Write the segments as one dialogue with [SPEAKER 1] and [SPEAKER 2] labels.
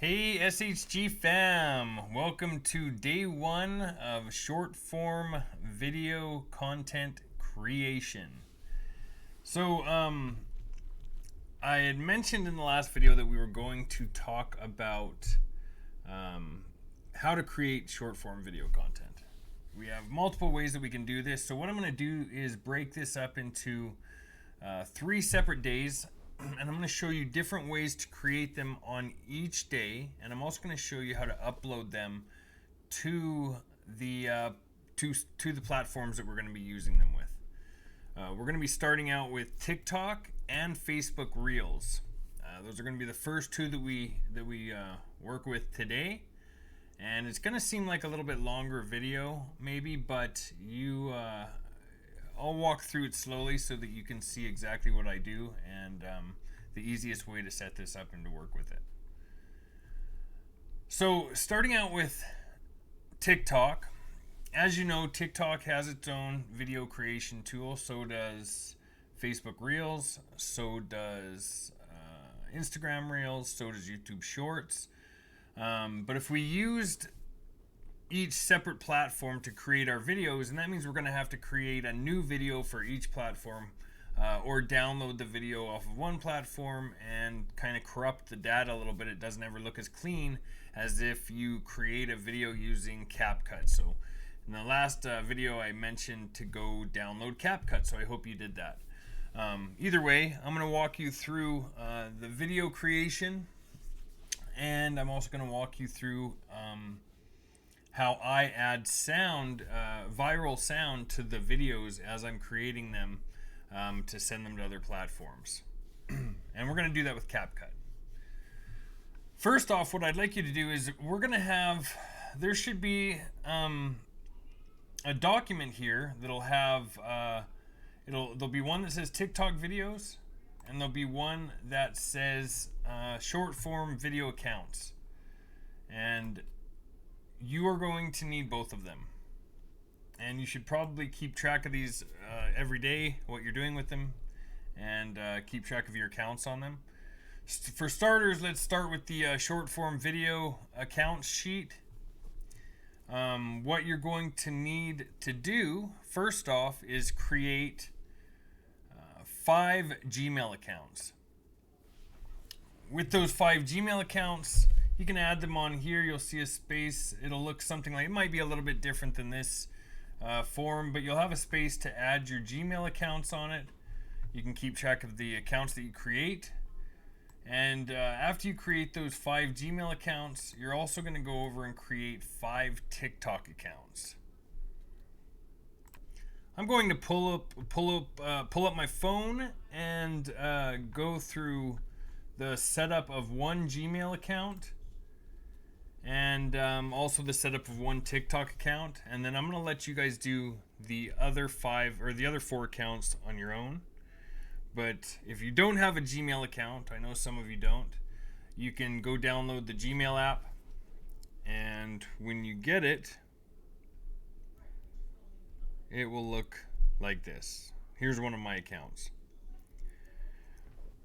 [SPEAKER 1] Hey SHG fam, welcome to day one of short form video content creation. So I had mentioned in the last video that we were going to talk about how to create short form video content. We have multiple ways that we can do this. So what I'm going to do is break this up into 3 separate days. And I'm going to show you different ways to create them on each day, and I'm also going to show you how to upload them to the to the platforms that we're going to be using them with. We're going to be starting out with TikTok and Facebook Reels. Those are going to be the first two that we work with today, and it's going to seem like a little bit longer video maybe, but I'll walk through it slowly so that you can see exactly what I do and the easiest way to set this up and to work with it. So starting out with TikTok, as you know, TikTok has its own video creation tool. So does Facebook Reels, so does Instagram Reels, so does YouTube Shorts. But if we used each separate platform to create our videos, and that means we're going to have to create a new video for each platform, or download the video off of one platform and kind of corrupt the data a little bit. It doesn't ever look as clean as if you create a video using Capcut. So in the last video I mentioned to go download Capcut, so I hope you did that. Either way, I'm going to walk you through the video creation, and I'm also going to walk you through how I add sound, viral sound to the videos as I'm creating them to send them to other platforms. And we're going to do that with CapCut. First off, what I'd like you to do is we're going to have, there should be a document here that'll have, there'll be one that says TikTok videos, and there'll be one that says short form video accounts. And you are going to need both of them, and you should probably keep track of these every day, what you're doing with them, and keep track of your accounts on them. For starters, let's start with the short form video accounts sheet. What you're going to need to do first off is create 5 Gmail accounts. With those 5 Gmail accounts, you can add them on here. You'll see a space. It'll look something like, it might be a little bit different than this form, but you'll have a space to add your Gmail accounts on it. You can keep track of the accounts that you create. And after you create those 5 Gmail accounts, you're also going to go over and create 5 TikTok accounts. I'm going to pull up my phone and go through the setup of one Gmail account, and also the setup of one TikTok account, and then I'm going to let you guys do the other 5 or the other 4 accounts on your own. But if you don't have a Gmail account, I know some of you don't, you can go download the Gmail app, and when you get it, it will look like this. Here's one of my accounts.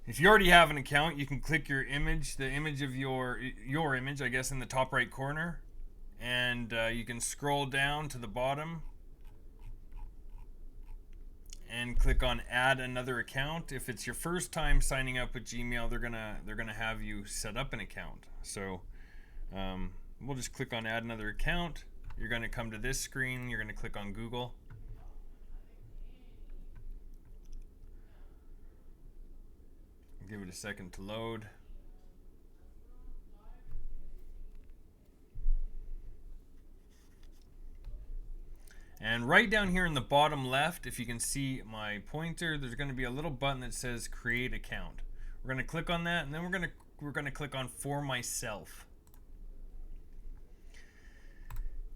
[SPEAKER 1] If you already have an account, you can click your image, the image of your image, I guess, in the top right corner, and you can scroll down to the bottom and click on Add Another Account. If it's your first time signing up with Gmail, they're gonna have you set up an account. So we'll just click on Add Another Account. You're gonna come to this screen. You're gonna click on Google. Give it a second to load. And right down here in the bottom left, if you can see my pointer, there's going to be a little button that says Create Account. We're going to click on that, and then we're going to click on For Myself.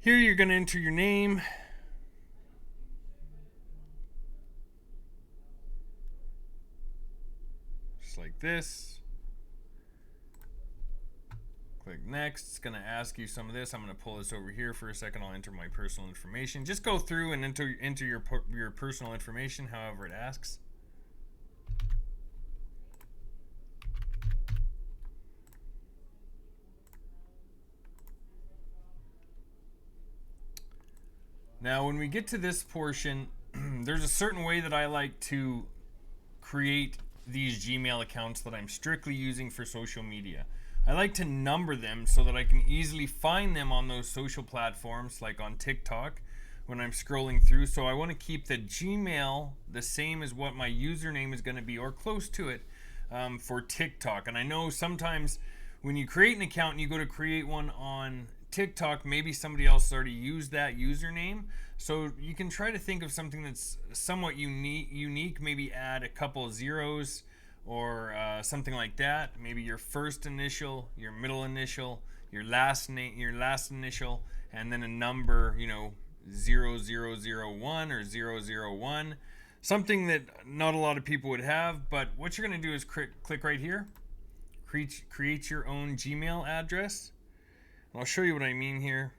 [SPEAKER 1] Here you're going to enter your name. Like this. Click next. It's going to ask you some of this. I'm going to pull this over here for a second. I'll enter my personal information. Just go through and enter your personal information however it asks. Now, when we get to this portion, there's a certain way that I like to create these Gmail accounts that I'm strictly using for social media. I like to number them so that I can easily find them on those social platforms, like on TikTok when I'm scrolling through. So I want to keep the Gmail the same as what my username is going to be, or close to it, for TikTok. And I know sometimes when you create an account and you go to create one on TikTok, maybe somebody else already used that username. So you can try to think of something that's somewhat unique. Maybe add a couple of zeros or something like that. Maybe your first initial, your middle initial, your last name, your last initial, and then a number, 0001 or 001. Something that not a lot of people would have, but what you're going to do is click right here, create your own Gmail address. I'll show you what I mean here.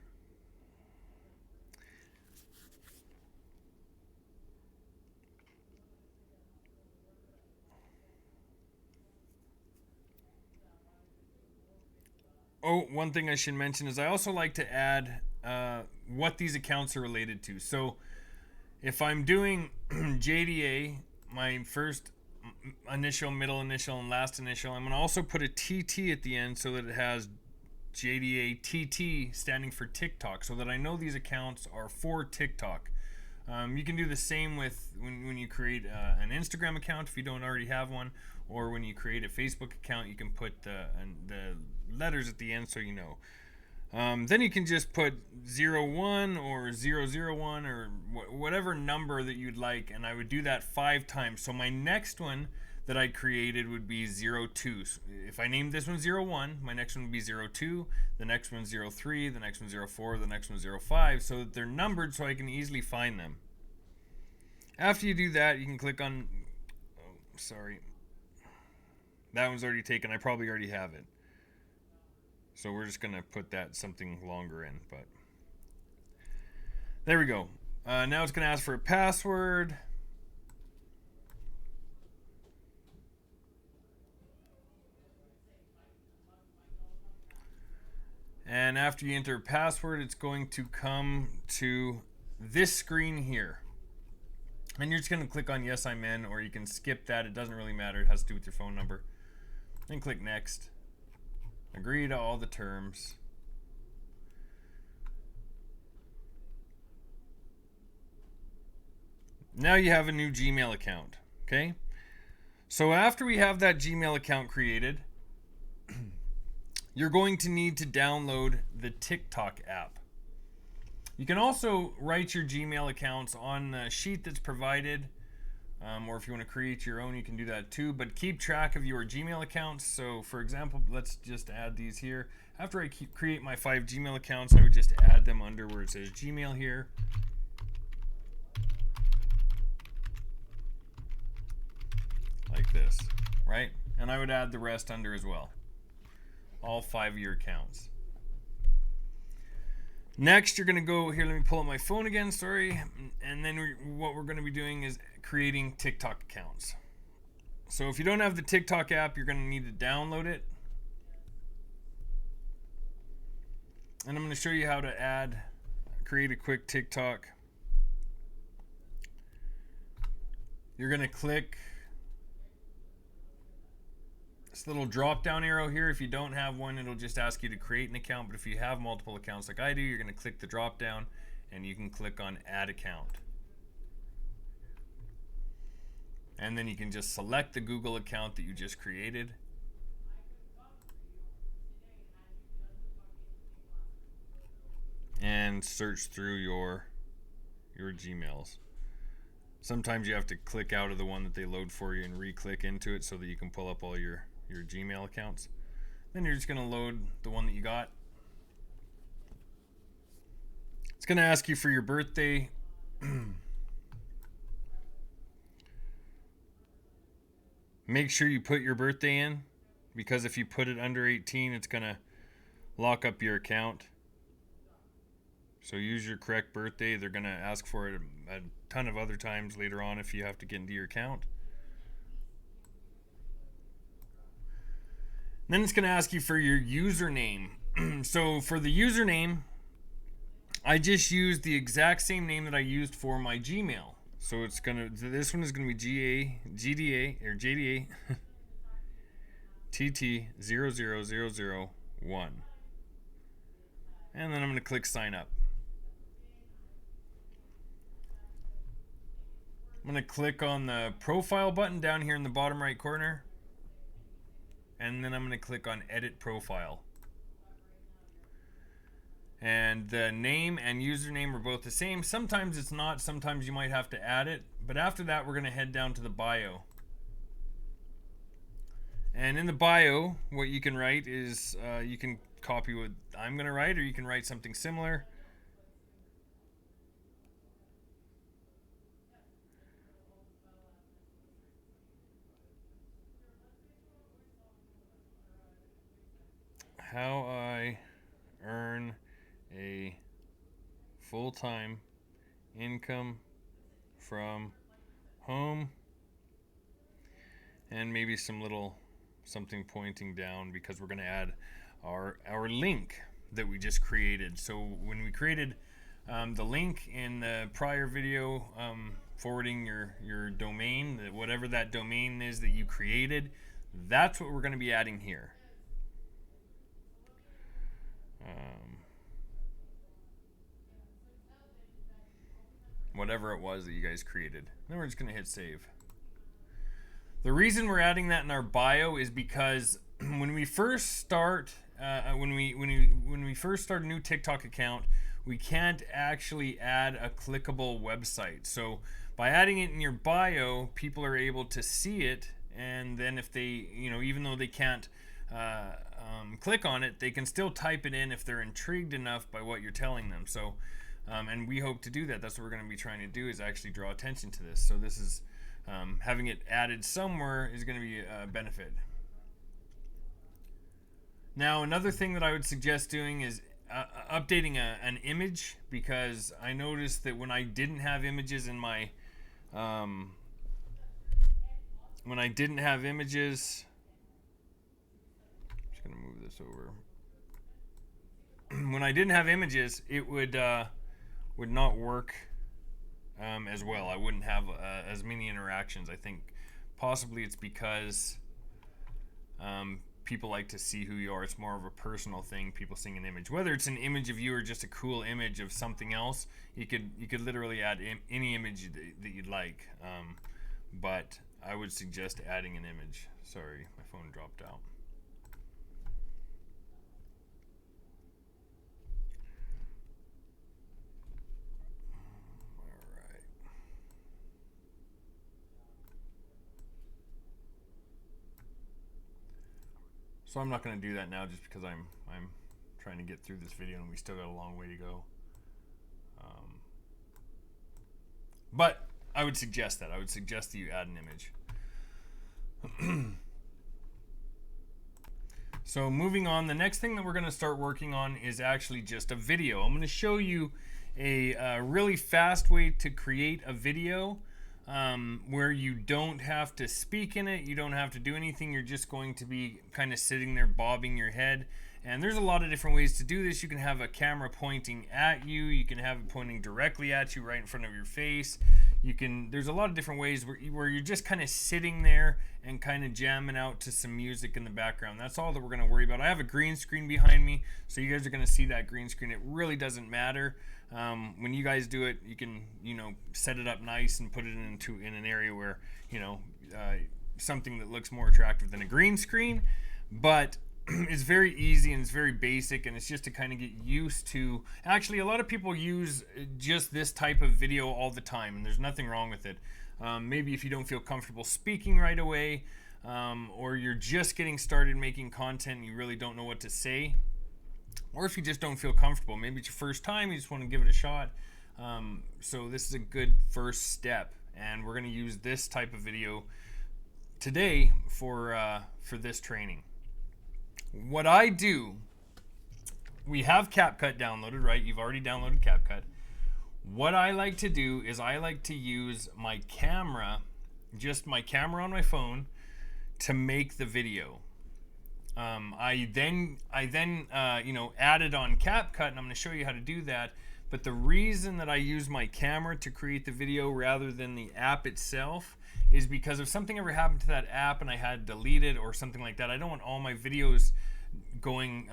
[SPEAKER 1] Oh, one thing I should mention is I also like to add what these accounts are related to. So if I'm doing JDA, my first initial, middle initial, and last initial, I'm going to also put a TT at the end so that it has JDA TT standing for TikTok, so that I know these accounts are for TikTok. You can do the same with when you create an Instagram account if you don't already have one, or when you create a Facebook account, you can put the letters at the end so you know. Then you can just put 01 or 001 or whatever number that you'd like, and I would do that 5 times. So my next one that I created would be 02. So if I named this one 01, my next one would be 02, the next one 03, the next one 04, the next one 05, so that they're numbered so I can easily find them. After you do that, you can click on, sorry, that one's already taken. I probably already have it. So we're just going to put that something longer in, but there we go. Now it's going to ask for a password. And after you enter a password, it's going to come to this screen here. And you're just going to click on yes, I'm in, or you can skip that. It doesn't really matter. It has to do with your phone number. Then click next. Agree to all the terms. Now you have a new Gmail account, okay? So after we have that Gmail account created, you're going to need to download the TikTok app. You can also write your Gmail accounts on the sheet that's provided, or if you want to create your own, you can do that too, but keep track of your Gmail accounts. So for example, let's just add these here. After I create my 5 Gmail accounts, I would just add them under where it says Gmail here. Like this, right? And I would add the rest under as well. All 5 of your accounts. Next, you're going to go here. Let me pull up my phone again. Sorry. And then what we're going to be doing is creating TikTok accounts. So if you don't have the TikTok app, you're going to need to download it. And I'm going to show you how to create a quick TikTok. You're going to click this little drop down arrow here. If you don't have one, it'll just ask you to create an account, but if you have multiple accounts like I do, you're going to click the drop down and you can click on add account. And then you can just select the Google account that you just created. And search through your Gmails. Sometimes you have to click out of the one that they load for you and re-click into it so that you can pull up all your Gmail accounts. Then you're just going to load the one that you got. It's going to ask you for your birthday. Make sure you put your birthday in, because if you put it under 18, it's going to lock up your account. So use your correct birthday. They're going to ask for it a ton of other times later on if you have to get into your account. Then it's going to ask you for your username. So for the username, I just used the exact same name that I used for my Gmail. So it's gonna, this one is gonna be GDA or JDA TT00001. And then I'm gonna click sign up. I'm gonna click on the profile button down here in the bottom right corner. And then I'm gonna click on edit profile. And the name and username are both the same. Sometimes it's not, sometimes you might have to add it. But after that, we're gonna head down to the bio. And in the bio, what you can write is, you can copy what I'm gonna write, or you can write something similar. How I earn a full-time income from home, and maybe some little something pointing down, because we're going to add our link that we just created. So when we created the link in the prior video, forwarding your domain, whatever that domain is that you created, that's what we're going to be adding here. Whatever it was that you guys created. Then we're just going to hit save. The reason we're adding that in our bio is because when we first start, when we first start a new TikTok account, we can't actually add a clickable website. So by adding it in your bio, people are able to see it, and then if they, even though they can't click on it, they can still type it in if they're intrigued enough by what you're telling them. So, and we hope to do that. That's what we're going to be trying to do, is actually draw attention to this. So this is, having it added somewhere is going to be a benefit. Now, another thing that I would suggest doing is updating an image, because I noticed that when I didn't have images in my, when I didn't have images, I'm just going to move this over. When I didn't have images, it would not work as well. I wouldn't have as many interactions. I think possibly it's because people like to see who you are. It's more of a personal thing, people seeing an image. Whether it's an image of you or just a cool image of something else, you could literally add any image that you'd like. But I would suggest adding an image. Sorry, my phone dropped out. So I'm not going to do that now, just because I'm trying to get through this video and we still got a long way to go. But I would suggest that. I would suggest that you add an image. So moving on, the next thing that we're going to start working on is actually just a video. I'm going to show you a really fast way to create a video where you don't have to speak in it, you don't have to do anything, you're just going to be kind of sitting there bobbing your head. And there's a lot of different ways to do this. You can have a camera pointing at you, you can have it pointing directly at you right in front of your face. There's a lot of different ways where you're just kind of sitting there and kind of jamming out to some music in the background. That's all that we're going to worry about. I have a green screen behind me, so you guys are going to see that green screen. It really doesn't matter. When you guys do it, you can, set it up nice and put it in an area where, something that looks more attractive than a green screen. But it's very easy and it's very basic, and it's just to kind of get used to. Actually, a lot of people use just this type of video all the time, and there's nothing wrong with it. Maybe if you don't feel comfortable speaking right away, or you're just getting started making content and you really don't know what to say, or if you just don't feel comfortable, maybe it's your first time, you just want to give it a shot. So this is a good first step, and we're going to use this type of video today for this training. What I do, we have Capcut downloaded, right? You've already downloaded Capcut. What I like to do is I like to use my camera, just my camera on my phone, to make the video. I then add it on Capcut, and I'm going to show you how to do that. But the reason that I use my camera to create the video rather than the app itself is because if something ever happened to that app and I had to delete it or something like that, I don't want all my videos going,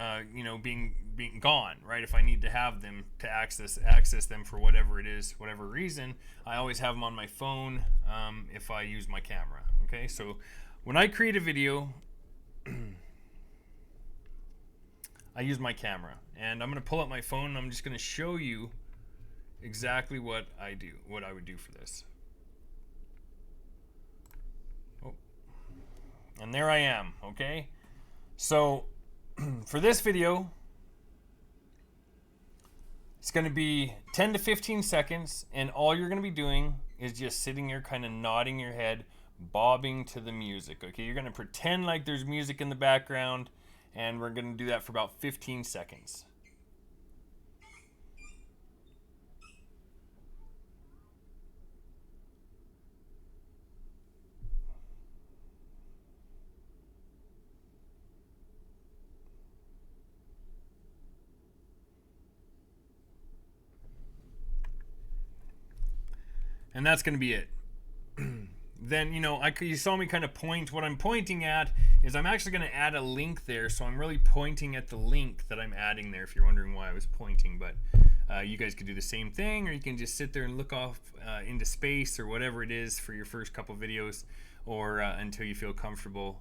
[SPEAKER 1] being gone, right? If I need to have them to access them for whatever it is, whatever reason, I always have them on my phone if I use my camera. Okay, so when I create a video, I use my camera, and I'm going to pull up my phone and I'm just going to show you exactly what I would do for this. Oh. And there I am, okay? So for this video, it's going to be 10 to 15 seconds, and all you're going to be doing is just sitting here kind of nodding your head, bobbing to the music, okay? You're going to pretend like there's music in the background, and we're going to do that for about 15 seconds. And that's going to be it. Then, you saw me kind of point. What I'm pointing at is I'm actually going to add a link there. So I'm really pointing at the link that I'm adding there, if you're wondering why I was pointing. But you guys could do the same thing, or you can just sit there and look off into space or whatever it is for your first couple videos, or until you feel comfortable.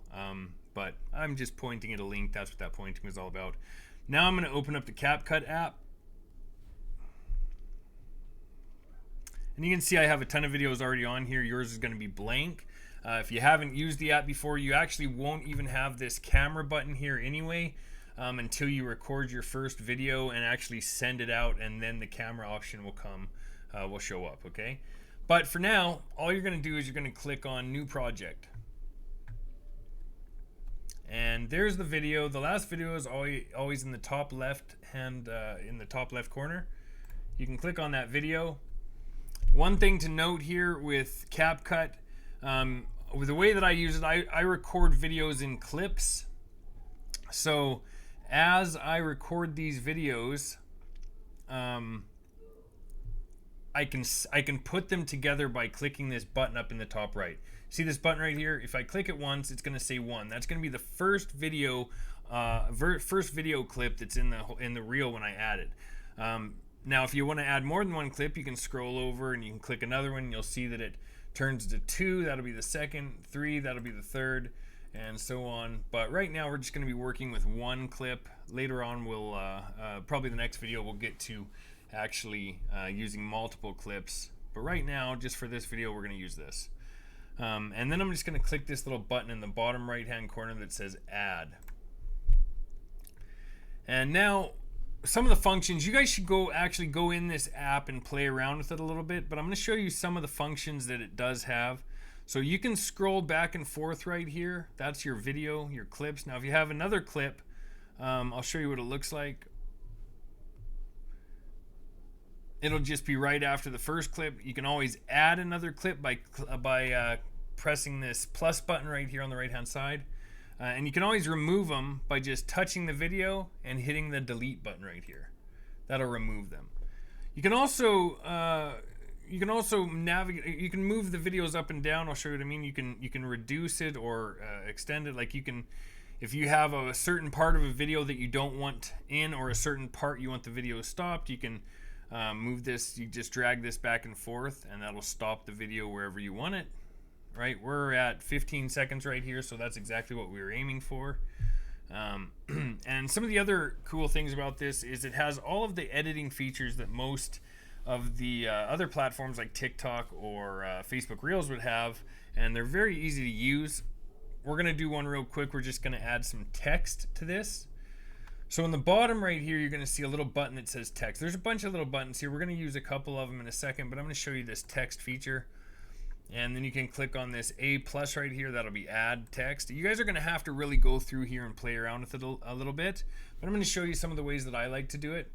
[SPEAKER 1] But I'm just pointing at a link. That's what that pointing is all about. Now I'm going to open up the Capcut app. And you can see I have a ton of videos already on here. Yours is going to be blank. If you haven't used the app before, you actually won't even have this camera button here anyway until you record your first video and actually send it out, and then the camera option will show up, okay? But for now, all you're going to do is you're going to click on New Project. And there's the video. The last video is always in the top left hand, in the top left corner. You can click on that video. One thing to note here with Capcut, with the way that I use it, I record videos in clips. So as I record these videos, I can put them together by clicking this button up in the top right. See this button right here? If I click it once, it's going to say 1. That's going to be the first video, clip that's in the reel when I add it. Now, if you want to add more than one clip, you can scroll over and you can click another one. You'll see that it turns to 2. That'll be the second. 3. That'll be the third, and so on. But right now, we're just going to be working with one clip. Later on, we'll probably the next video we'll get to actually using multiple clips. But right now, just for this video, we're going to use this. And then I'm just going to click this little button in the bottom right-hand corner that says Add. And now, some of the functions, you guys should actually go in this app and play around with it a little bit, but I'm going to show you some of the functions that it does have. So you can scroll back and forth right here. That's your video, your clips. Now if you have another clip, I'll show you what it looks like. It'll just be right after the first clip. You can always add another clip by pressing this plus button right here on the right hand side. And you can always remove them by just touching the video and hitting the delete button right here. That'll remove them. You can also navigate. You can move the videos up and down. I'll show you what I mean. You can reduce it or extend it. Like you can, if you have a certain part of a video that you don't want in, or a certain part you want the video stopped, you can move this. You just drag this back and forth, and that'll stop the video wherever you want it. Right, we're at 15 seconds right here, so that's exactly what we were aiming for. And some of the other cool things about this is it has all of the editing features that most of the other platforms like TikTok or Facebook Reels would have, and they're very easy to use. We're going to do one real quick. We're just going to add some text to this. So in the bottom right here, you're going to see a little button that says text. There's a bunch of little buttons here. We're going to use a couple of them in a second, but I'm going to show you this text feature. And then you can click on this A plus right here. That'll be add text. You guys are going to have to really go through here and play around with it a little bit. But I'm going to show you some of the ways that I like to do it.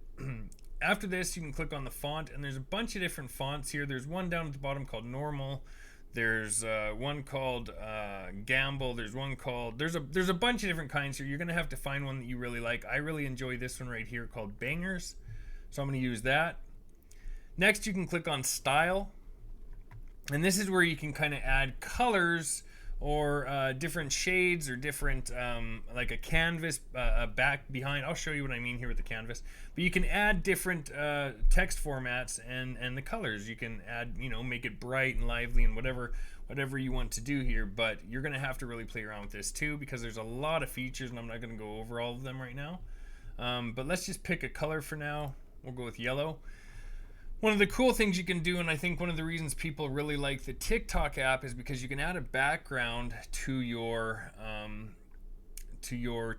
[SPEAKER 1] After this, you can click on the font. And there's a bunch of different fonts here. There's one down at the bottom called Normal. There's one called Gamble. There's one called... There's a bunch of different kinds here. You're going to have to find one that you really like. I really enjoy this one right here called Bangers. So I'm going to use that. Next, you can click on Style, and this is where you can kind of add colors or different shades or different like a canvas back behind. I'll show you what I mean here with the canvas, but you can add different text formats and the colors. You can add, you know, make it bright and lively and whatever you want to do here, but you're going to have to really play around with this too, because there's a lot of features and I'm not going to go over all of them right now. But let's just pick a color for now. We'll go with yellow. One of the cool things you can do, and I think one of the reasons people really like the TikTok app, is because you can add a background to your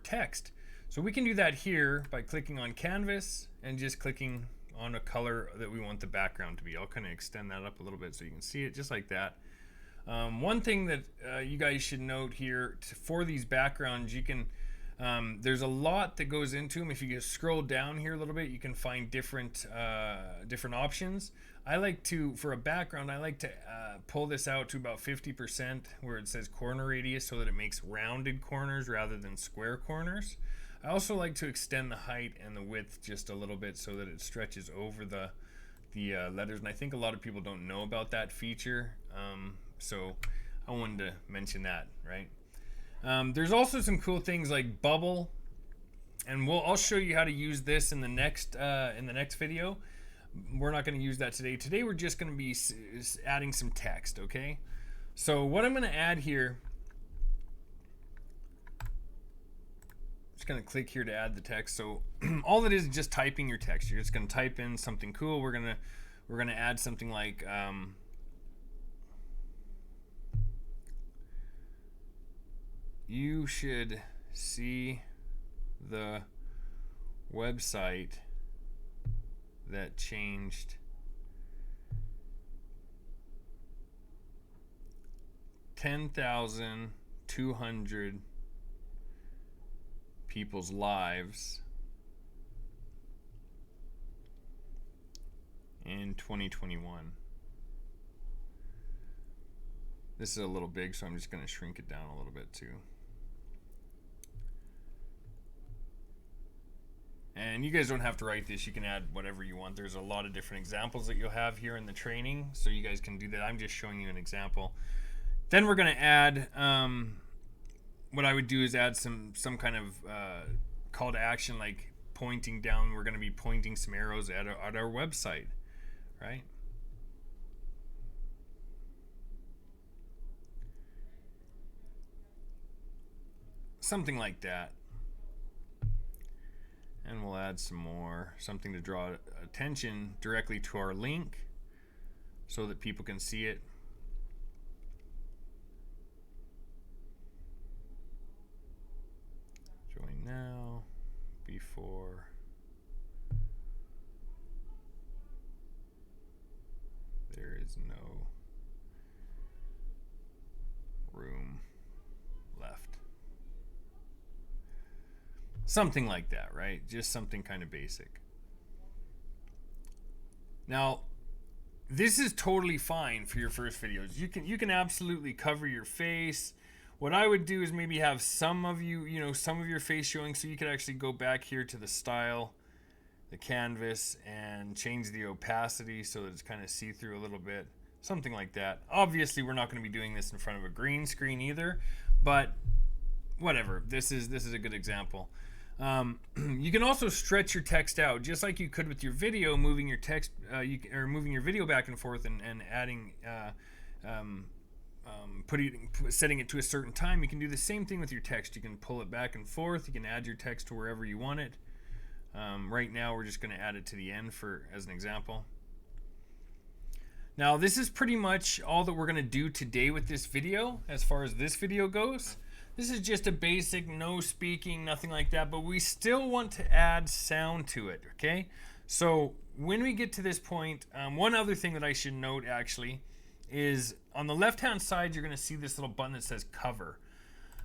[SPEAKER 1] text. So we can do that here by clicking on canvas and just clicking on a color that we want the background to be. I'll kind of extend that up a little bit so you can see it just like that. One thing that you guys should note here, for these backgrounds, you can there's a lot that goes into them. If you just scroll down here a little bit, you can find different options. I like to, for a background, I like to pull this out to about 50% where it says corner radius, so that it makes rounded corners rather than square corners. I also like to extend the height and the width just a little bit so that it stretches over the letters, and I think a lot of people don't know about that feature, so I wanted to mention that, right? There's also some cool things like bubble, and I'll show you how to use this in the next video. We're not going to use that today. Today we're just going to be adding some text, okay? So what I'm going to add here, just going to click here to add the text. So all it is just typing your text. You're just going to type in something cool. We're going to add something like you should see the website that changed 10,200 people's lives in 2021. This is a little big, so I'm just going to shrink it down a little bit too. And you guys don't have to write this. You can add whatever you want. There's a lot of different examples that you'll have here in the training, so you guys can do that. I'm just showing you an example. Then we're going to add, what I would do is add some kind of call to action, like pointing down. We're going to be pointing some arrows at our website, right? Something like that. And we'll add some more, something to draw attention directly to our link so that people can see it. Join now, before. There is no room left. Something like that, right? Just something kind of basic. Now, this is totally fine for your first videos. You can absolutely cover your face. What I would do is maybe have some of some of your face showing, so you could actually go back here to the style, the canvas, and change the opacity so that it's kind of see-through a little bit. Something like that. Obviously, we're not going to be doing this in front of a green screen either, but whatever. This is a good example. You can also stretch your text out just like you could with your video, moving your text or moving your video back and forth and adding setting it to a certain time. You can do the same thing with your text. You can pull it back and forth. You can add your text to wherever you want it. Right now we're just going to add it to the end as an example. Now this is pretty much all that we're going to do today with this video as far as this video goes. This is just a basic, no speaking, nothing like that, but we still want to add sound to it, okay? So when we get to this point, one other thing that I should note actually is on the left-hand side, you're gonna see this little button that says cover.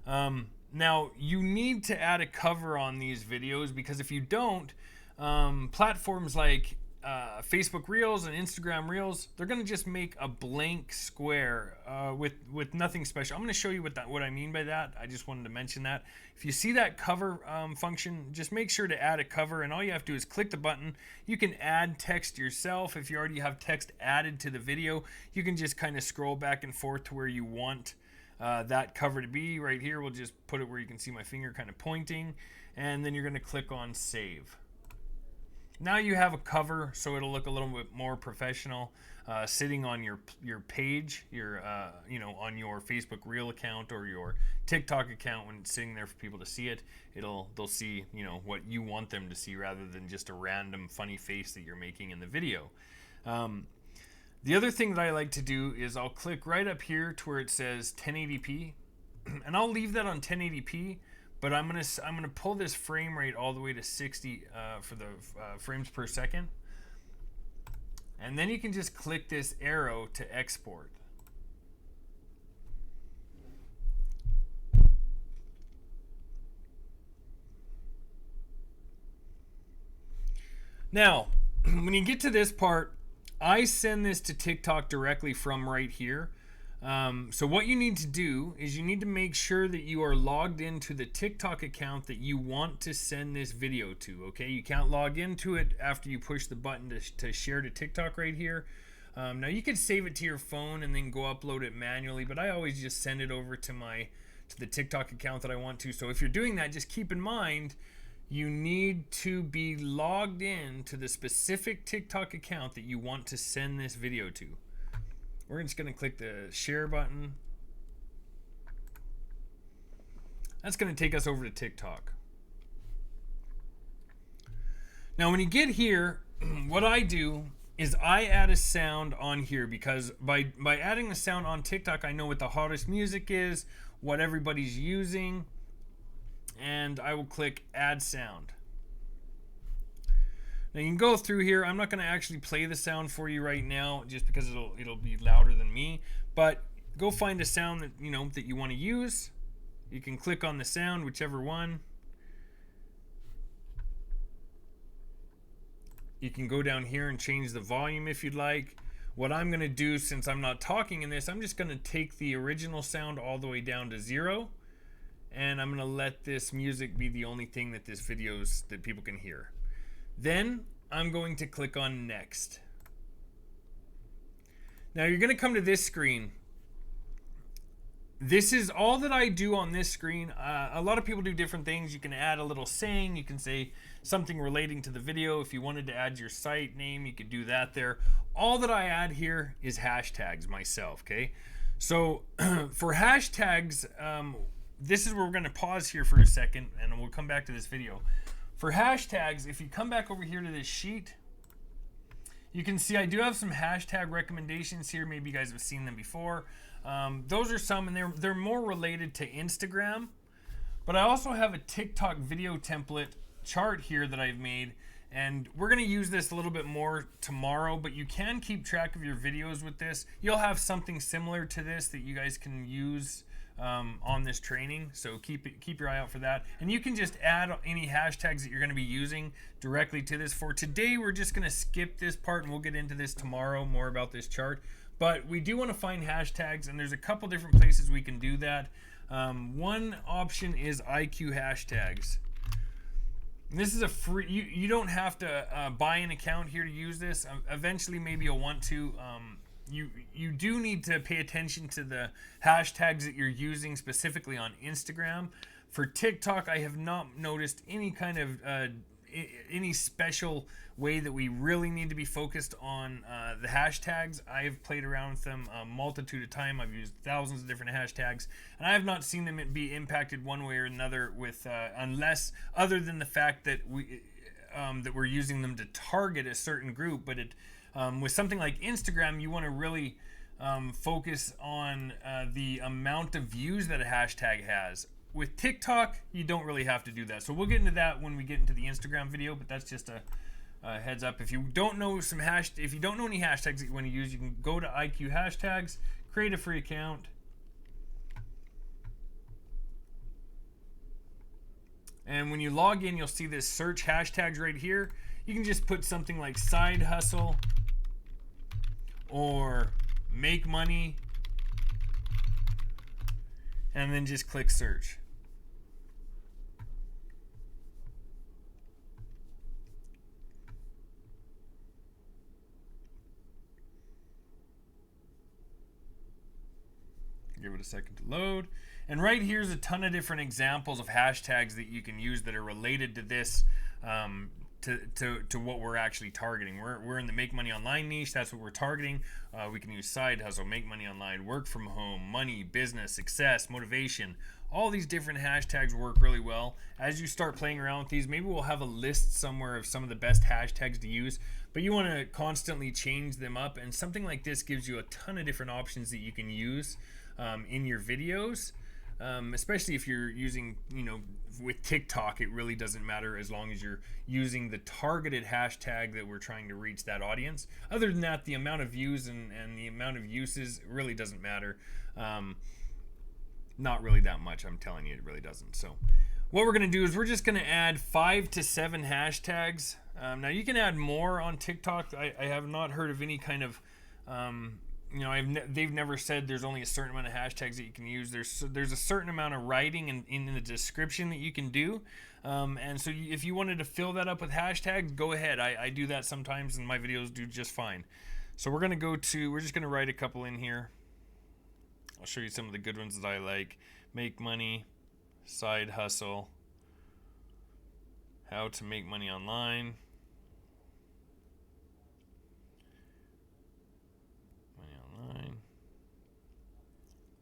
[SPEAKER 1] Now you need to add a cover on these videos, because if you don't, platforms like Facebook Reels and Instagram Reels, they're going to just make a blank square with nothing special. I'm going to show you what I mean by that. I just wanted to mention that. If you see that cover function, just make sure to add a cover, and all you have to do is click the button. You can add text yourself. If you already have text added to the video, you can just kind of scroll back and forth to where you want that cover to be. Right here, we'll just put it where you can see my finger kind of pointing, and then you're going to click on Save. Now you have a cover, so it'll look a little bit more professional, sitting on your page, on your Facebook Reel account or your TikTok account. When it's sitting there for people to see it, they'll see what you want them to see rather than just a random funny face that you're making in the video. The other thing that I like to do is I'll click right up here to where it says 1080p, and I'll leave that on 1080p. But I'm gonna pull this frame rate all the way to 60 for the frames per second, and then you can just click this arrow to export. Now, when you get to this part, I send this to TikTok directly from right here. So what you need to do is you need to make sure that you are logged into the TikTok account that you want to send this video to, okay? You can't log into it after you push the button to share to TikTok right here. Now you could save it to your phone and then go upload it manually, but I always just send it over to the TikTok account that I want to. So if you're doing that, just keep in mind you need to be logged in to the specific TikTok account that you want to send this video to. We're just going to click the share button. That's going to take us over to TikTok. Now, when you get here, what I do is I add a sound on here, because by adding the sound on TikTok, I know what the hottest music is, what everybody's using, and I will click add sound. Now you can go through here. I'm not going to actually play the sound for you right now, just because it'll be louder than me. But go find a sound that you want to use. You can click on the sound, whichever one. You can go down here and change the volume if you'd like. What I'm going to do, since I'm not talking in this, I'm just going to take the original sound all the way down to 0, and I'm going to let this music be the only thing that that people can hear. Then I'm going to click on next. Now you're going to come to this screen. This is all that I do on this screen. A lot of people do different things. You can add a little saying. You can say something relating to the video. If you wanted to add your site name, you could do that there. All that I add here is hashtags myself, okay? So for hashtags, this is where we're going to pause here for a second, and we'll come back to this video. For hashtags, if you come back over here to this sheet, you can see I do have some hashtag recommendations here. Maybe you guys have seen them before. Those are some, and they're more related to Instagram. But I also have a TikTok video template chart here that I've made, and we're going to use this a little bit more tomorrow, but you can keep track of your videos with this. You'll have something similar to this that you guys can use on this training, so keep your eye out for that. And you can just add any hashtags that you're going to be using directly to this. For today, we're just going to skip this part, and we'll get into this tomorrow, more about this chart. But we do want to find hashtags, and there's a couple different places we can do that. One option is IQ hashtags. And this is a free, you don't have to buy an account here to use this. Eventually, maybe you'll want to. You do need to pay attention to the hashtags that you're using specifically on Instagram. For TikTok, I have not noticed any kind of any special way that we really need to be focused on the hashtags. I've played around with them a multitude of time. I've used thousands of different hashtags, and I have not seen them be impacted one way or another with unless other than the fact that we're using them to target a certain group. But with something like Instagram, you want to really focus on the amount of views that a hashtag has. With TikTok, you don't really have to do that. So we'll get into that when we get into the Instagram video, but that's just a heads up. If you don't know any hashtags that you want to use, you can go to IQ hashtags, create a free account, And when you log in, you'll see this search hashtags right here. You can just put something like side hustle or make money, and then just click search. Give it a second to load. And right here's a ton of different examples of hashtags that you can use that are related to this, to what we're actually targeting. We're in the make money online niche. That's what we're targeting. We can use side hustle, make money online, work from home, money, business, success, motivation. All these different hashtags work really well. As you start playing around with these, maybe we'll have a list somewhere of some of the best hashtags to use, but you want to constantly change them up, and something like this gives you a ton of different options that you can use in your videos, especially if you're using, with TikTok, it really doesn't matter as long as you're using the targeted hashtag that we're trying to reach that audience. Other than that, the amount of views and the amount of uses really doesn't matter. Not really that much, I'm telling you, it really doesn't. So what we're going to do is we're just going to add 5 to 7 hashtags. Now you can add more on TikTok. I have not heard of any kind of they've never said there's only a certain amount of hashtags that you can use. There's a certain amount of writing in the description that you can do, and so if you wanted to fill that up with hashtags, go ahead. I do that sometimes, and my videos do just fine. So we're just gonna write a couple in here. I'll show you some of the good ones that I like: make money, side hustle, how to make money online,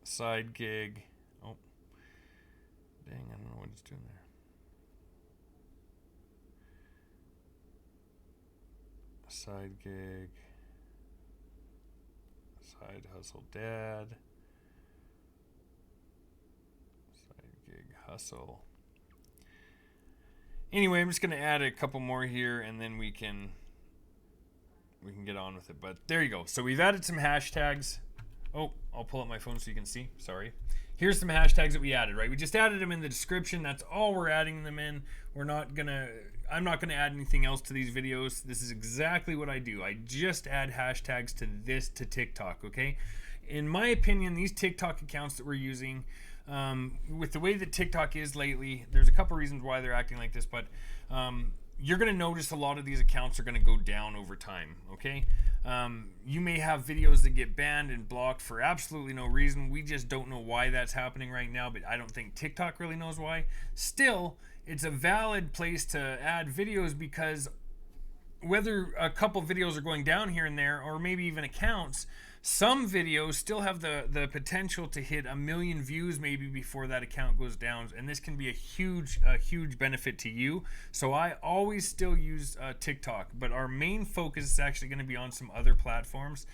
[SPEAKER 1] side gig. Oh, dang, I don't know what it's doing there. Side gig, side hustle dad, side gig hustle. Anyway, I'm just going to add a couple more here, and then we can get on with it. But there you go. So we've added some hashtags. Oh, I'll pull up my phone so you can see. Sorry. Here's some hashtags that we added, right? We just added them in the description. That's all we're adding them in. I'm not going to add anything else to these videos. This is exactly what I do. I just add hashtags to TikTok, okay? In my opinion, these TikTok accounts that we're using, with the way that TikTok is lately, there's a couple reasons why they're acting like this, but you're going to notice a lot of these accounts are going to go down over time, okay? You may have videos that get banned and blocked for absolutely no reason. We just don't know why that's happening right now, but I don't think TikTok really knows why. Still, it's a valid place to add videos, because whether a couple videos are going down here and there, or maybe even accounts, some videos still have the potential to hit 1 million views maybe before that account goes down, and this can be a huge benefit to you. So I always still use TikTok, but our main focus is actually going to be on some other platforms.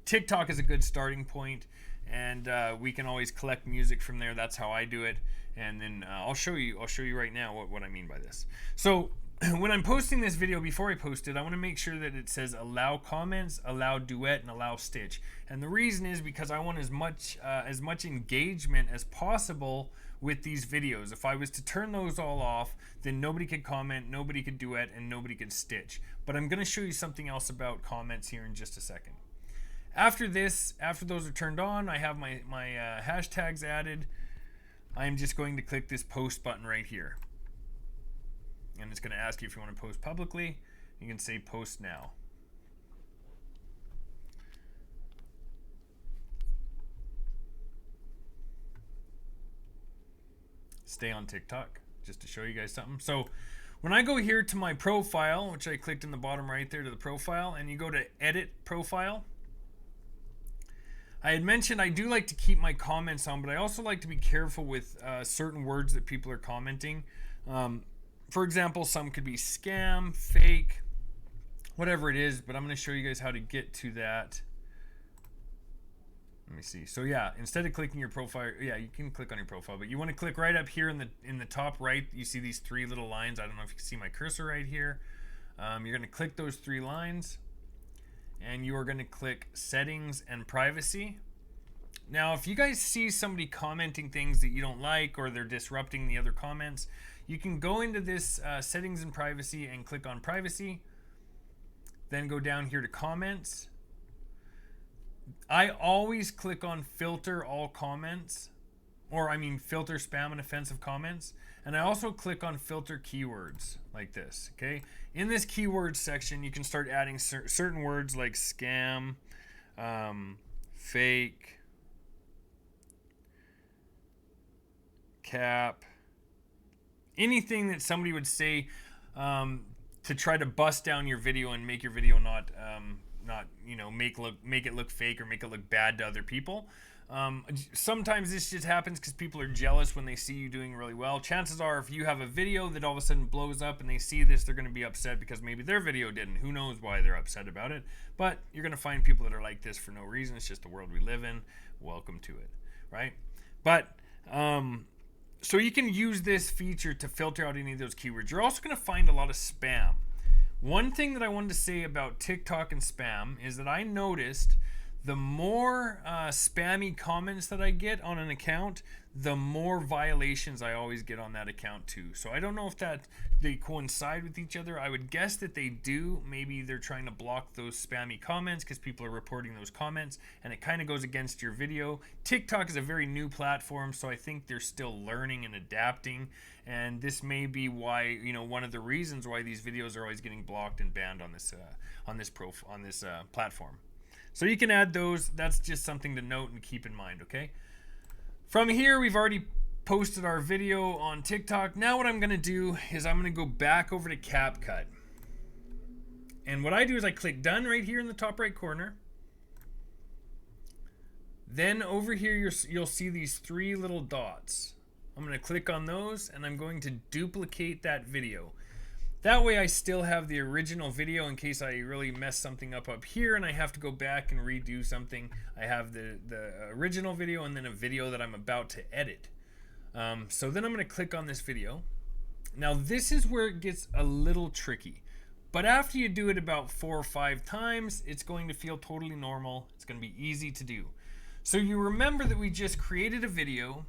[SPEAKER 1] TikTok is a good starting point, and we can always collect music from there. That's how I do it, and then I'll show you right now what I mean by this. So when I'm posting this video, before I post it, I want to make sure that it says allow comments, allow duet, and allow stitch. And the reason is because I want as much engagement as possible with these videos. If I was to turn those all off, then nobody could comment, nobody could duet, and nobody could stitch. But I'm going to show you something else about comments here in just a second. After those are turned on, I have my hashtags added. I'm just going to click this post button right here. And it's going to ask you if you want to post publicly. You can say post now. Stay on TikTok, just to show you guys something. So when I go here to my profile, which I clicked in the bottom right there to the profile, and you go to edit profile, I had mentioned I do like to keep my comments on, but I also like to be careful with certain words that people are commenting. For example, some could be scam, fake, whatever it is, but I'm going to show you guys how to get to that. Let me see. So yeah, instead of clicking your profile, yeah, you can click on your profile, but you want to click right up here in the top right. You see these 3 little lines. I don't know if you can see my cursor right here. You're going to click those 3 lines, and you are going to click settings and privacy. Now, if you guys see somebody commenting things that you don't like, or they're disrupting the other comments, you can go into this settings and privacy and click on privacy. Then go down here to comments. I always click on filter all comments, or I mean filter spam and offensive comments. And I also click on filter keywords like this, okay? In this keywords section, you can start adding certain words like scam, fake, cap, anything that somebody would say to try to bust down your video and make your video not make it look fake or make it look bad to other people. Sometimes this just happens because people are jealous when they see you doing really well. Chances are, if you have a video that all of a sudden blows up and they see this, they're going to be upset because maybe their video didn't. Who knows why they're upset about it? But you're going to find people that are like this for no reason. It's just the world we live in. Welcome to it, right? But so you can use this feature to filter out any of those keywords. You're also going to find a lot of spam. One thing that I wanted to say about TikTok and spam is that I noticed the more spammy comments that I get on an account, the more violations I always get on that account too. So I don't know if that they coincide with each other. I would guess that they do. Maybe they're trying to block those spammy comments because people are reporting those comments, and it kind of goes against your video. TikTok is a very new platform, so I think they're still learning and adapting. And this may be why, one of the reasons why these videos are always getting blocked and banned on this platform. So you can add those. That's just something to note and keep in mind, okay? From here, we've already posted our video on TikTok. Now what I'm going to do is I'm going to go back over to Capcut. And what I do is I click done right here in the top right corner. Then over here, you'll see these 3 little dots. I'm going to click on those, and I'm going to duplicate that video. That way I still have the original video in case I really mess something up here and I have to go back and redo something. I have the original video and then a video that I'm about to edit. So then I'm going to click on this video. Now this is where it gets a little tricky. But after you do it about 4 or 5 times, it's going to feel totally normal. It's going to be easy to do. So you remember that we just created a video.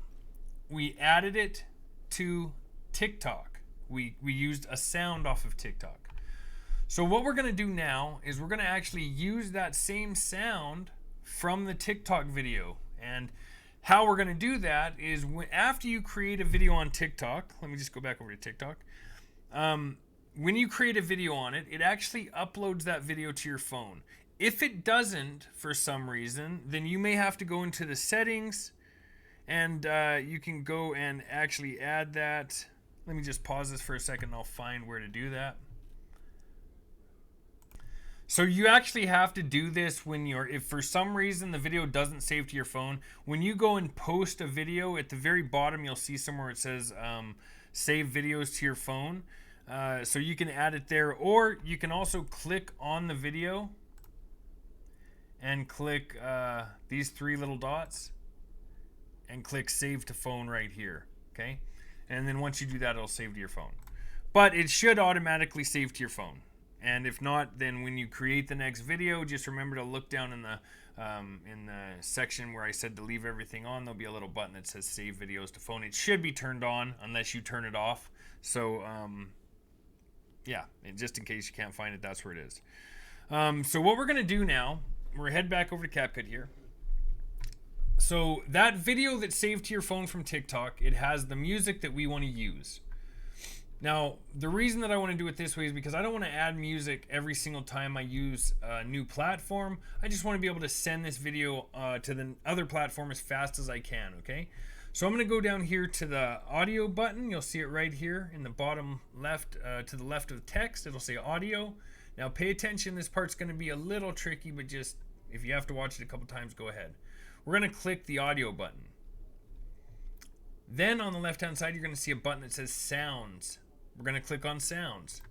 [SPEAKER 1] We added it to TikTok. We used a sound off of TikTok. So what we're going to do now is we're going to actually use that same sound from the TikTok video. And how we're going to do that is after you create a video on TikTok, let me just go back over to TikTok. When you create a video on it, it actually uploads that video to your phone. If it doesn't, for some reason, then you may have to go into the settings and you can go and actually add that. Let me just pause this for a second and I'll find where to do that. So you actually have to do this when if for some reason the video doesn't save to your phone. When you go and post a video, at the very bottom you'll see somewhere it says save videos to your phone. So you can add it there, or you can also click on the video and click these 3 little dots and click save to phone right here, okay? And then once you do that, it'll save to your phone. But it should automatically save to your phone. And if not, then when you create the next video, just remember to look down in the section where I said to leave everything on. There'll be a little button that says save videos to phone. It should be turned on unless you turn it off. So yeah, just in case you can't find it, that's where it is. So what we're going to do now, we're head back over to Capcut here. So that video that's saved to your phone from TikTok, it has the music that we want to use. Now, the reason that I want to do it this way is because I don't want to add music every single time I use a new platform. I just want to be able to send this video to the other platform as fast as I can, okay? So I'm going to go down here to the audio button. You'll see it right here in the bottom left, to the left of the text. It'll say audio. Now pay attention, this part's going to be a little tricky, but just if you have to watch it a couple times, go ahead. We're going to click the audio button. Then on the left hand side, you're going to see a button that says sounds. We're going to click on sounds.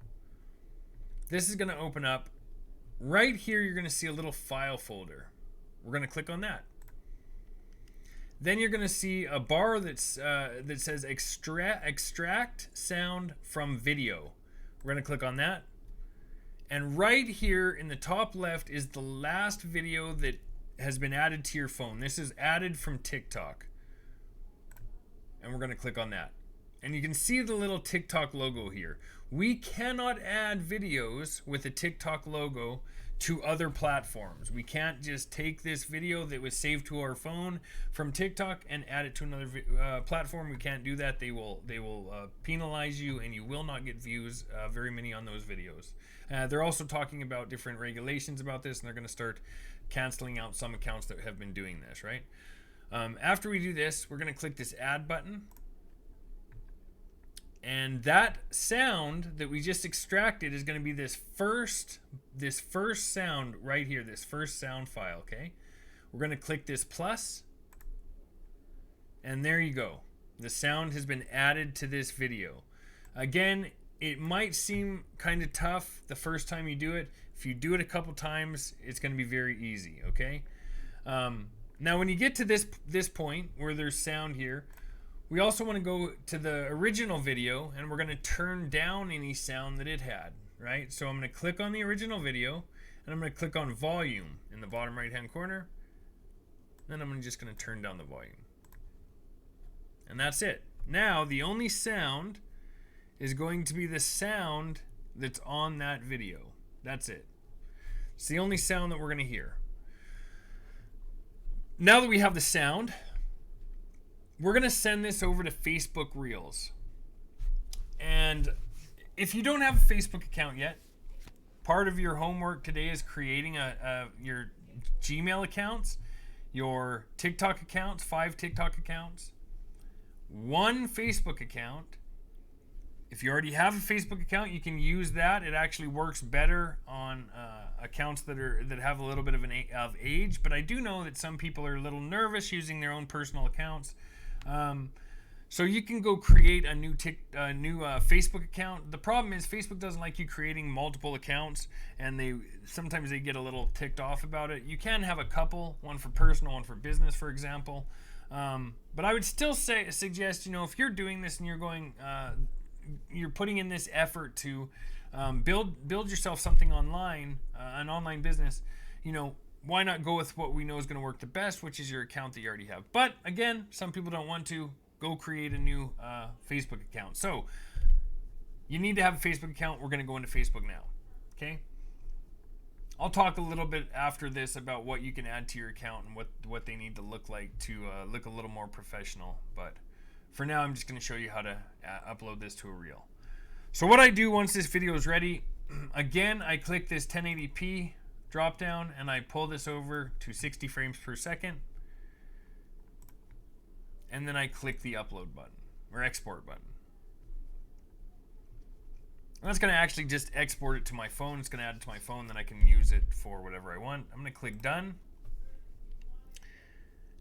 [SPEAKER 1] This is going to open up. Right here, you're going to see a little file folder. We're going to click on that. Then you're going to see a bar that says extract sound from video. We're going to click on that. And right here in the top left is the last video that has been added to your phone. This is added from TikTok. And we're going to click on that. and you can see the little TikTok logo here. We cannot add videos with a TikTok logo to other platforms. We can't just take this video that was saved to our phone from TikTok and add it to another platform. We can't do that. They will penalize you, and you will not get views, very many on those videos. They're also talking about different regulations about this, and they're going to start canceling out some accounts that have been doing this, right? After we do this, we're going to click this add button. And that sound that we just extracted is going to be this first sound right here, this first sound file, okay? We're going to click this plus, and there you go. The sound has been added to this video. Again, it might seem kind of tough the first time you do it. If you do it a couple times, it's going to be very easy, okay? Now, when you get to this point where there's sound here, we also want to go to the original video, and we're going to turn down any sound that it had, right? So I'm going to click on the original video, and I'm going to click on volume in the bottom right-hand corner. Then I'm just going to turn down the volume. And that's it. Now, the only sound is going to be the sound that's on that video. That's it. It's the only sound that we're going to hear. Now that we have the sound, we're going to send this over to Facebook Reels. And if you don't have a Facebook account yet, part of your homework today is creating your Gmail accounts, your TikTok accounts, 5 TikTok accounts, 1 Facebook account. If you already have a Facebook account, you can use that. It actually works better on accounts that have a little bit of age. But I do know that some people are a little nervous using their own personal accounts. So you can go create a new Facebook account. The problem is Facebook doesn't like you creating multiple accounts, and sometimes they get a little ticked off about it. You can have a couple, one for personal, one for business, for example. But I would still suggest, if you're doing this and you're putting in this effort to build yourself something online, an online business, why not go with what we know is going to work the best, which is your account that you already have. But again, some people don't want to go create a new Facebook account. So you need to have a Facebook account. We're going to go into Facebook now. Okay. I'll talk a little bit after this about what you can add to your account and what they need to look like to look a little more professional. But for now, I'm just going to show you how to upload this to a reel. So what I do once this video is ready, again, I click this 1080p drop down and I pull this over to 60 frames per second. And then I click the upload button or export button. And that's going to actually just export it to my phone. It's going to add it to my phone, then I can use it for whatever I want. I'm going to click done.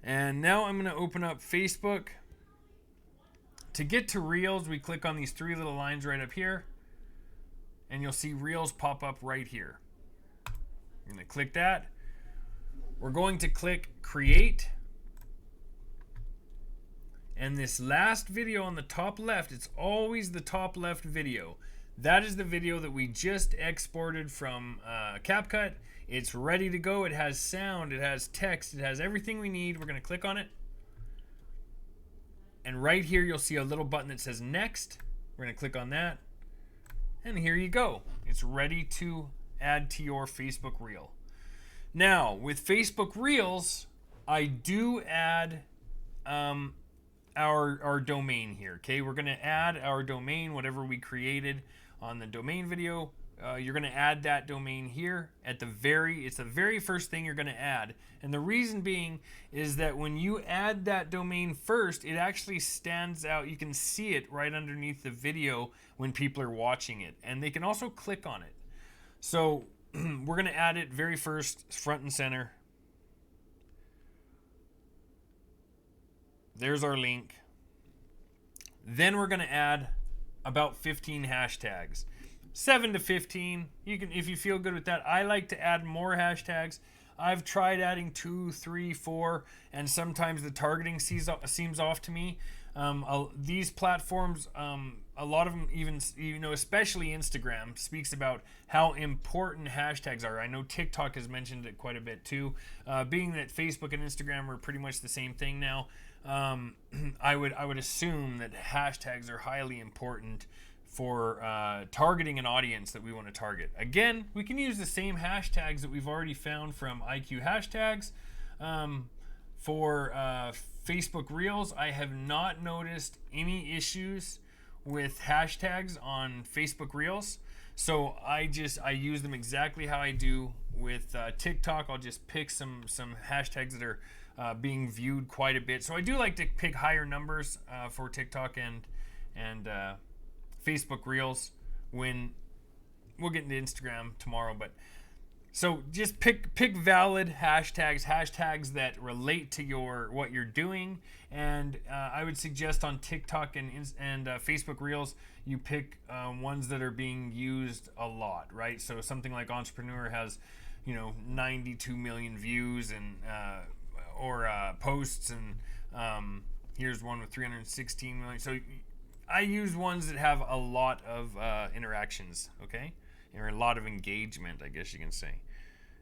[SPEAKER 1] And now I'm going to open up Facebook. To get to Reels, we click on these 3 little lines right up here. And you'll see Reels pop up right here. I'm going to click that. We're going to click Create. And this last video on the top left, it's always the top left video. That is the video that we just exported from Capcut. It's ready to go. It has sound, it has text, it has everything we need. We're going to click on it. And right here, you'll see a little button that says Next. We're going to click on that. And here you go. It's ready to add to your Facebook Reel. Now, with Facebook Reels, I do add our domain here. Okay, we're going to add our domain, whatever we created on the domain video. You're going to add that domain here at it's the very first thing you're going to add. And the reason being is that when you add that domain first, it actually stands out. You can see it right underneath the video when people are watching it, and they can also click on it. So we're going to add it very first, front and center. There's our link. Then we're going to add about 15 hashtags. 7 to 15. You can, if you feel good with that. I like to add more hashtags. I've tried adding 2, 3, 4, and sometimes the targeting seems off to me. These platforms, a lot of them, even especially Instagram, speaks about how important hashtags are. I know TikTok has mentioned it quite a bit too. Being that Facebook and Instagram are pretty much the same thing now, I would assume that hashtags are highly important for targeting an audience that we want to target. Again, we can use the same hashtags that we've already found from IQ Hashtags. For Facebook Reels, I have not noticed any issues with hashtags on Facebook Reels. So I use them exactly how I do with TikTok. I'll just pick some hashtags that are being viewed quite a bit. So I do like to pick higher numbers for TikTok and Facebook Reels. When we'll get into Instagram tomorrow, but so just pick valid hashtags that relate to what you're doing, and I would suggest on TikTok and Facebook Reels you pick ones that are being used a lot, right? So something like Entrepreneur has 92 million views and or posts, and here's one with 316 million. So I use ones that have a lot of interactions, okay, or a lot of engagement, I guess you can say.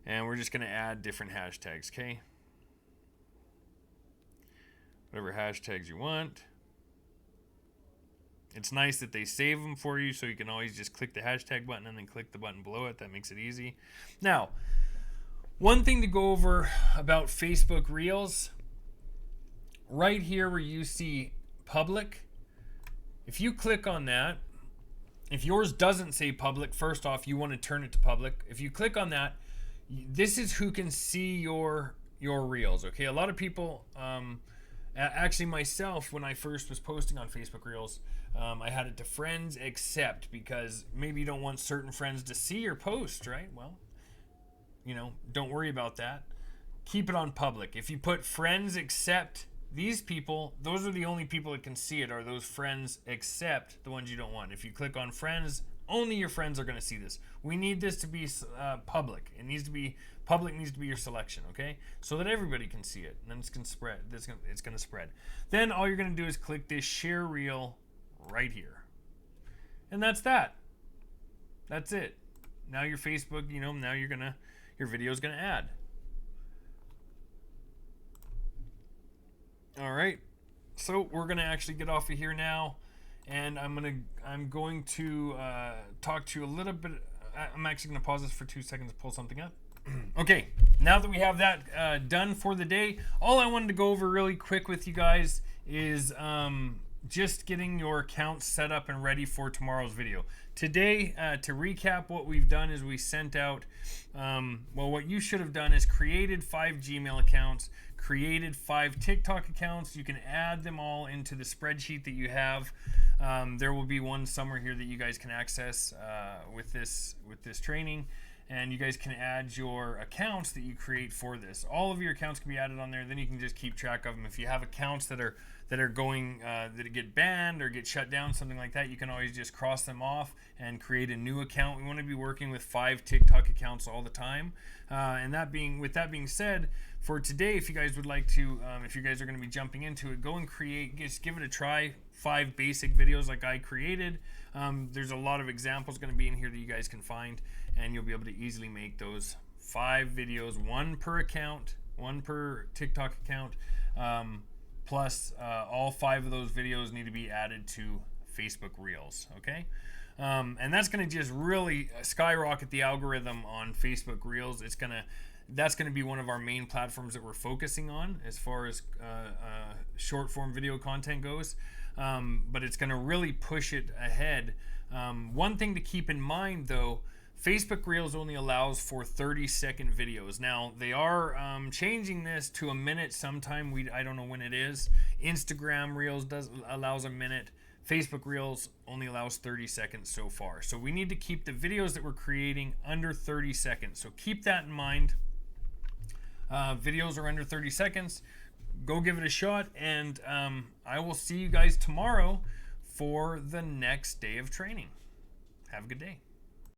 [SPEAKER 1] And we're just going to add different hashtags, okay? Whatever hashtags you want. It's nice that they save them for you, so you can always just click the hashtag button and then click the button below it. That makes it easy. Now, one thing to go over about Facebook Reels, right here where you see public, if you click on that, if yours doesn't say public, first off, you want to turn it to public. If you click on that, this is who can see your Reels, okay? A lot of people, actually myself, when I first was posting on Facebook Reels, I had it to friends except, because maybe you don't want certain friends to see your post, right? Well, don't worry about that. Keep it on public. If you put friends except these people, those are the only people that can see it, are those friends except the ones you don't want. If you click on friends, only your friends are going to see this. We need this to be public. It needs to be public. Needs to be your selection, okay? So that everybody can see it, and then it's going to spread. It's going to spread. Then all you're going to do is click this share reel right here, and that's that. That's it. Now your Facebook, now your video is going to add. All right. So we're going to actually get off of here now. And I'm going to talk to you a little bit. I'm actually going to pause this for 2 seconds to pull something up. Okay, now that we have that done for the day, all I wanted to go over really quick with you guys is just getting your accounts set up and ready for tomorrow's video. Today, to recap, what we've done is we sent out, what you should have done is created 5 Gmail accounts, created 5 TikTok accounts. You can add them all into the spreadsheet that you have. There will be one somewhere here that you guys can access with this training, and you guys can add your accounts that you create for this. All of your accounts can be added on there. Then you can just keep track of them. If you have accounts that are going that get banned or get shut down, something like that, you can always just cross them off and create a new account. We want to be working with 5 TikTok accounts all the time. With that being said, for today, if you guys would like to, if you guys are going to be jumping into it, go and just give it a try. 5 basic videos like I created. There's a lot of examples going to be in here that you guys can find, and you'll be able to easily make those 5 videos, 1 per account, 1 per TikTok account, plus all 5 of those videos need to be added to Facebook Reels, okay? And that's going to just really skyrocket the algorithm on Facebook Reels. That's going to be one of our main platforms that we're focusing on as far as short form video content goes. But it's going to really push it ahead. One thing to keep in mind, though, Facebook Reels only allows for 30-second videos. Now, they are changing this to a minute sometime. I don't know when it is. Instagram Reels allows a minute. Facebook Reels only allows 30 seconds so far. So we need to keep the videos that we're creating under 30 seconds. So keep that in mind. Videos are under 30 seconds. Go give it a shot, and I will see you guys tomorrow for the next day of training. Have a good day.